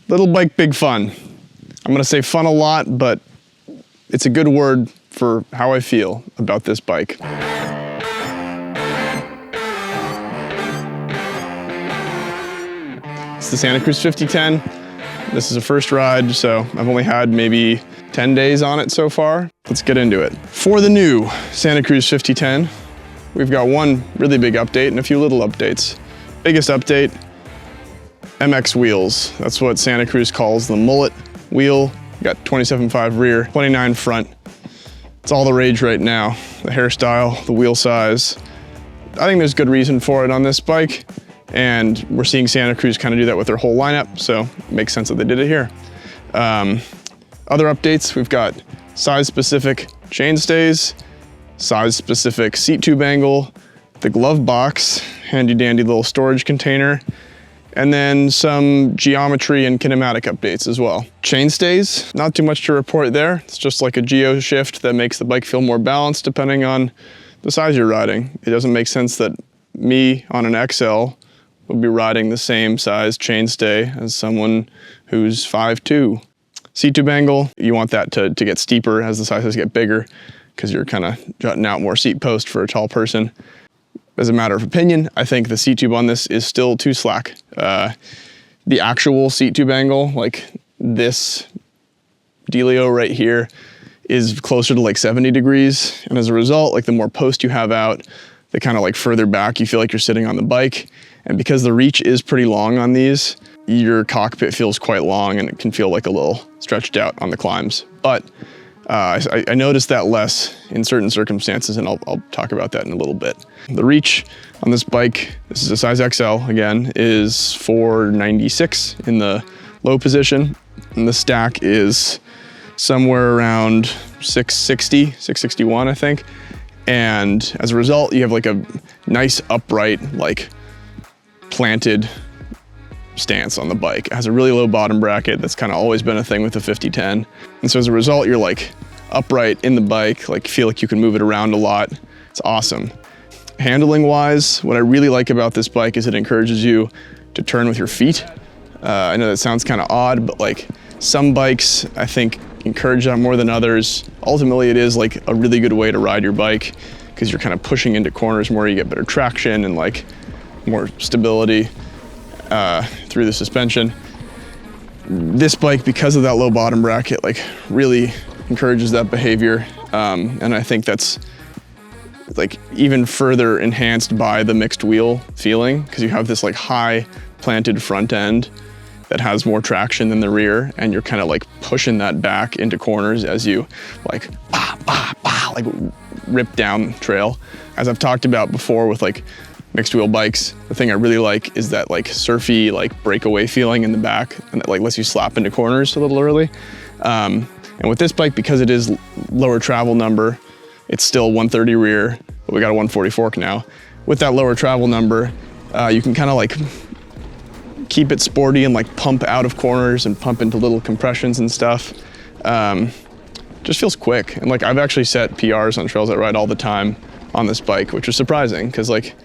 Little bike, big fun. I'm gonna say fun a lot, but it's a good word for how I feel about this bike. It's the Santa Cruz 5010. This is a first ride, so I've only had maybe 10 days on it so far. Let's get into it. For the new Santa Cruz 5010, we've got one really big update and a few little updates. Biggest update, MX wheels. That's what Santa Cruz calls the mullet wheel. Got 27.5 rear, 29 front. It's all the rage right now. The hairstyle, the wheel size. I think there's good reason for it on this bike, and we're seeing Santa Cruz kind of do that with their whole lineup, so it makes sense that they did it here. Other updates, we've got size-specific chainstays, size-specific seat tube angle, the glove box, handy-dandy little storage container, and then some geometry and kinematic updates as well. Chainstays, not too much to report there. It's just like a geo shift that makes the bike feel more balanced depending on the size you're riding. It doesn't make sense that me on an XL will be riding the same size chainstay as someone who's 5'2". Seat tube angle, you want that to get steeper as the sizes get bigger because you're kind of jutting out more seat post for a tall person. As a matter of opinion, I think the seat tube on this is still too slack. The actual seat tube angle, like this dealio right here, is closer to like 70 degrees. And as a result, like the more post you have out, the kind of like further back you feel like you're sitting on the bike. And because the reach is pretty long on these, your cockpit feels quite long and it can feel like a little stretched out on the climbs. But I noticed that less in certain circumstances, and I'll talk about that in a little bit. The reach on this bike, this is a size XL again, is 496 in the low position, and the stack is somewhere around 660, 661, I think. And as a result, you have like a nice upright, like planted stance on the bike. It has a really low bottom bracket. That's kind of always been a thing with the 5010. And so as a result, you're like upright in the bike, like feel like you can move it around a lot. It's awesome. Handling wise, what I really like about this bike is it encourages you to turn with your feet. I know that sounds kind of odd, but like some bikes, I think, encourage that more than others. Ultimately, it is like a really good way to ride your bike because you're kind of pushing into corners more, you get better traction and like more stability through the suspension. This bike, because of that low bottom bracket, like really encourages that behavior. And I think that's like even further enhanced by the mixed wheel feeling because you have this like high planted front end that has more traction than the rear, and you're kind of like pushing that back into corners as you like like rip down trail. As I've talked about before with like mixed wheel bikes, the thing I really like is that like surfy like breakaway feeling in the back, and that like lets you slap into corners a little early. And with this bike, because it is lower travel number, it's still 130 rear, but we got a 140 fork now. With that lower travel number, you can kind of like keep it sporty and like pump out of corners and pump into little compressions and stuff. Just feels quick. And like I've actually set PRs on trails I ride all the time on this bike, which was surprising because like,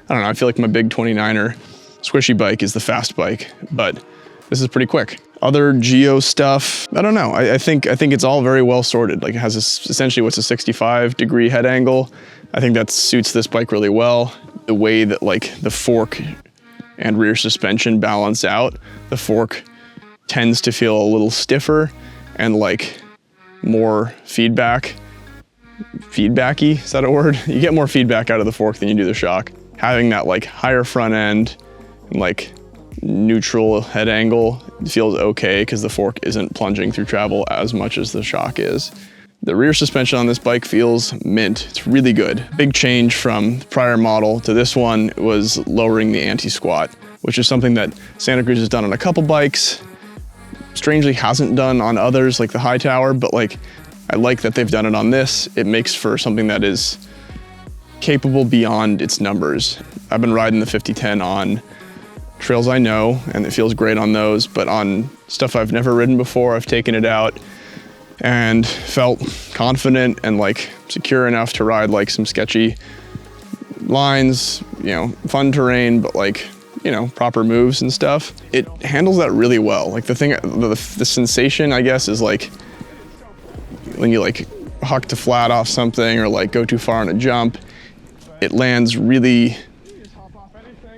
I don't know, I feel like my big 29er squishy bike is the fast bike, but this is pretty quick. Other Geo stuff, I don't know. I think it's all very well sorted. Like it has essentially what's a 65-degree head angle. I think that suits this bike really well. The way that like the fork and rear suspension balance out, the fork tends to feel a little stiffer and like more feedbacky, is that a word? You get more feedback out of the fork than you do the shock. Having that like higher front end and like neutral head angle feels okay because the fork isn't plunging through travel as much as the shock is. The rear suspension on this bike feels mint. It's really good. Big change from the prior model to this one was lowering the anti-squat, which is something that Santa Cruz has done on a couple bikes. Strangely hasn't done on others like the High Tower, but like I like that they've done it on this. It makes for something that is capable beyond its numbers. I've been riding the 5010 on trails I know, and it feels great on those, but on stuff I've never ridden before, I've taken it out and felt confident and like secure enough to ride like some sketchy lines, you know, fun terrain, but like you know, proper moves and stuff, it handles that really well. Like the sensation, I guess, is like when you like huck to flat off something or like go too far on a jump, it lands really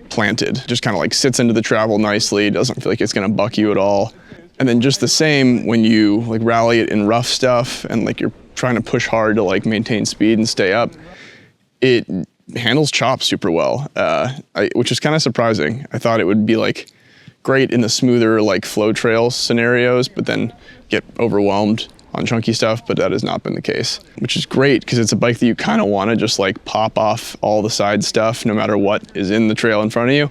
planted, just kind of like sits into the travel nicely, doesn't feel like it's gonna buck you at all. And then just the same when you like rally it in rough stuff and like you're trying to push hard to like maintain speed and stay up, it handles chops super well, which is kind of surprising. I thought it would be like great in the smoother like flow trail scenarios, but then get overwhelmed on chunky stuff, but that has not been the case, which is great because it's a bike that you kind of want to just like pop off all the side stuff no matter what is in the trail in front of you.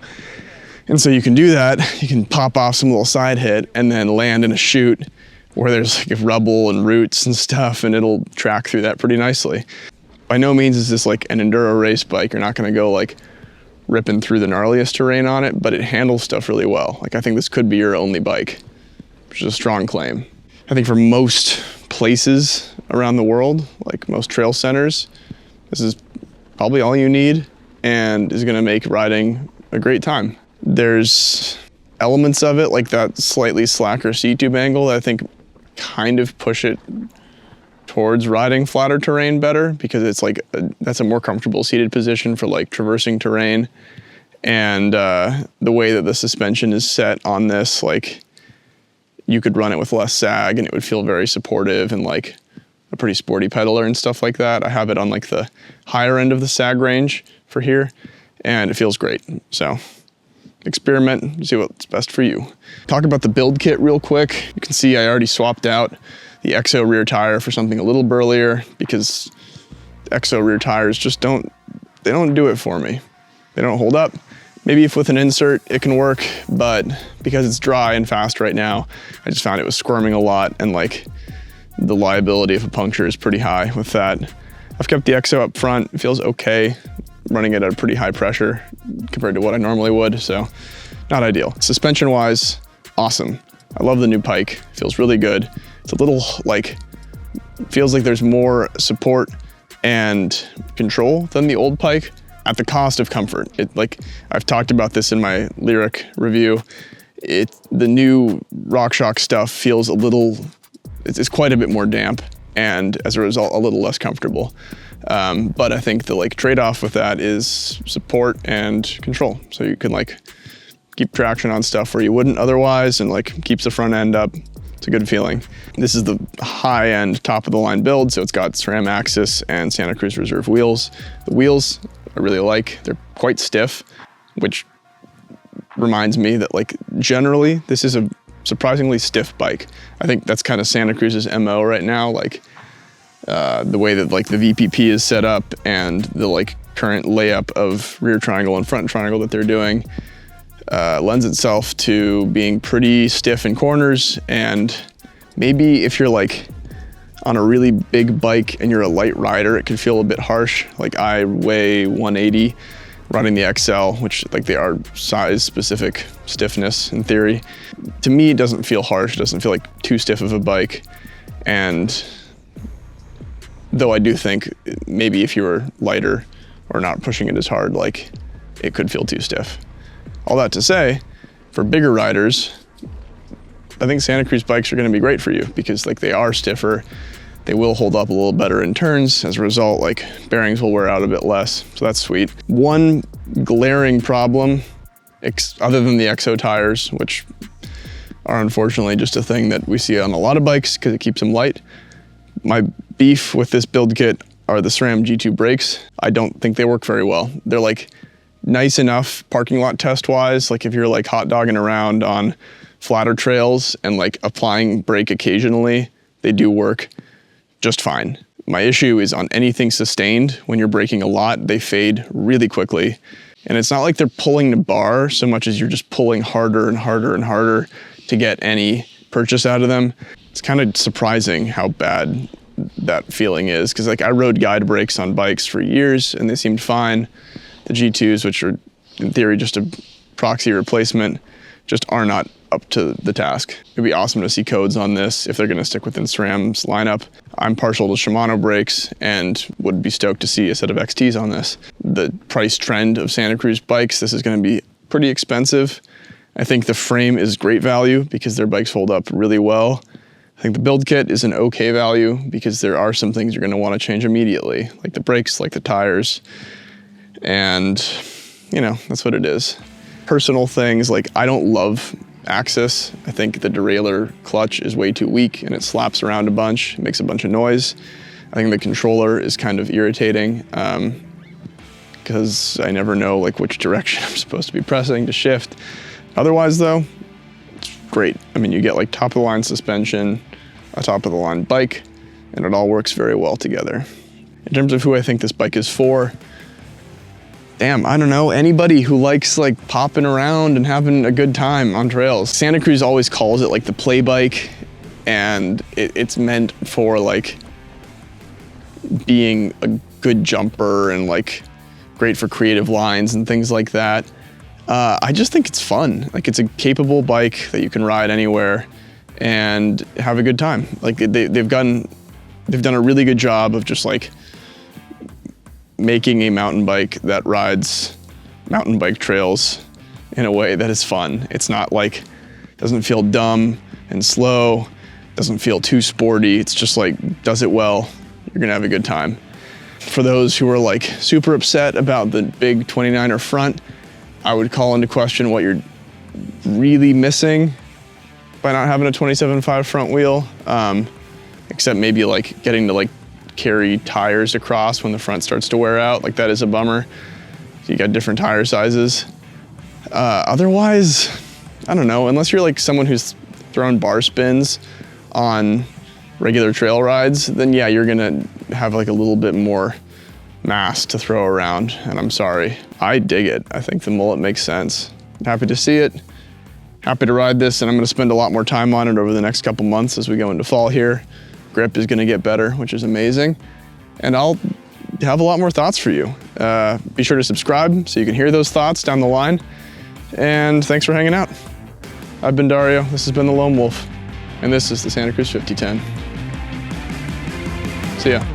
And so you can do that. You can pop off some little side hit and then land in a chute where there's like rubble and roots and stuff, and it'll track through that pretty nicely. By no means is this like an enduro race bike. You're not going to go like ripping through the gnarliest terrain on it, but it handles stuff really well. Like I think this could be your only bike, which is a strong claim. I think for most places around the world, like most trail centers, this is probably all you need and is going to make riding a great time. There's elements of it, like that slightly slacker C-tube angle, that I think kind of push it towards riding flatter terrain better, because it's like that's a more comfortable seated position for like traversing terrain. And the way that the suspension is set on this, like you could run it with less sag and it would feel very supportive and like a pretty sporty pedaler and stuff like that. I have it on like the higher end of the sag range for here, and it feels great. So experiment, see what's best for you. Talk about the build kit real quick. You can see I already swapped out the EXO rear tire for something a little burlier because EXO rear tires just don't do it for me. They don't hold up. Maybe if with an insert it can work, but because it's dry and fast right now, I just found it was squirming a lot, and like the liability of a puncture is pretty high with that. I've kept the EXO up front. It feels okay running it at a pretty high pressure compared to what I normally would, so not ideal. Suspension wise, awesome. I love the new Pike. It feels really good. It's a little like, feels like there's more support and control than the old Pike, at the cost of comfort. Like I've talked about this in my Lyric review. The new RockShox stuff feels a little, it's quite a bit more damp, and as a result, a little less comfortable. But I think the like trade-off with that is support and control. So you can like keep traction on stuff where you wouldn't otherwise, and like keeps the front end up. It's a good feeling. This is the high-end, top-of-the-line build, so it's got SRAM Axis and Santa Cruz Reserve wheels. The wheels I really like. They're quite stiff, which reminds me that like generally this is a surprisingly stiff bike. I think that's kind of Santa Cruz's MO right now. Like the way that like the VPP is set up and the like current layup of rear triangle and front triangle that they're doing lends itself to being pretty stiff in corners. And maybe if you're like on a really big bike and you're a light rider, it can feel a bit harsh. Like I weigh 180 riding the XL, which like they are size specific stiffness in theory. To me, it doesn't feel harsh. It doesn't feel like too stiff of a bike. And though I do think maybe if you were lighter or not pushing it as hard, like it could feel too stiff. All that to say, for bigger riders, I think Santa Cruz bikes are going to be great for you because like they are stiffer. They will hold up a little better in turns. As a result, like bearings will wear out a bit less. So that's sweet. One glaring problem, other than the EXO tires, which are unfortunately just a thing that we see on a lot of bikes because it keeps them light. My beef with this build kit are the SRAM G2 brakes. I don't think they work very well. They're like nice enough parking lot test wise. Like if you're like hot dogging around on flatter trails and like applying brake occasionally, they do work just fine. My issue is on anything sustained. When you're braking a lot, they fade really quickly. And it's not like they're pulling the bar so much as you're just pulling harder and harder and harder to get any purchase out of them. It's kind of surprising how bad that feeling is, because like I rode guide brakes on bikes for years and they seemed fine. The G2s, which are in theory just a proxy replacement, just are not up to the task. It'd be awesome to see codes on this if they're going to stick within SRAM's lineup. I'm partial to Shimano brakes and would be stoked to see a set of XTs on this. The price trend of Santa Cruz bikes, this is going to be pretty expensive. I think the frame is great value because their bikes hold up really well. I think the build kit is an okay value because there are some things you're going to want to change immediately, like the brakes, like the tires, and you know, that's what it is. Personal things, like I don't love axis. I think the derailleur clutch is way too weak and it slaps around a bunch, makes a bunch of noise. I think the controller is kind of irritating because I never know like which direction I'm supposed to be pressing to shift. Otherwise though, it's great. I mean, you get like top of the line suspension, a top of the line bike, and it all works very well together. In terms of who I think this bike is for, damn, I don't know, anybody who likes like popping around and having a good time on trails. Santa Cruz always calls it like the play bike, and it's meant for like being a good jumper and like great for creative lines and things like that. I just think it's fun. Like it's a capable bike that you can ride anywhere and have a good time. Like they've done a really good job of just like making a mountain bike that rides mountain bike trails in a way that is fun. It's not like, doesn't feel dumb and slow, doesn't feel too sporty. It's just like, does it well, you're gonna have a good time. For those who are like super upset about the big 29er front, I would call into question what you're really missing by not having a 27.5 front wheel, except maybe like getting to like carry tires across when the front starts to wear out. Like that is a bummer. You got different tire sizes. Otherwise, I don't know, unless you're like someone who's thrown bar spins on regular trail rides, then yeah, you're gonna have like a little bit more mass to throw around, and I'm sorry. I dig it. I think the mullet makes sense. Happy to see it. Happy to ride this, and I'm gonna spend a lot more time on it over the next couple months as we go into fall here. Grip is gonna get better, which is amazing. And I'll have a lot more thoughts for you. Be sure to subscribe so you can hear those thoughts down the line. And thanks for hanging out. I've been Dario, this has been the Lone Wolf, and this is the Santa Cruz 5010. See ya.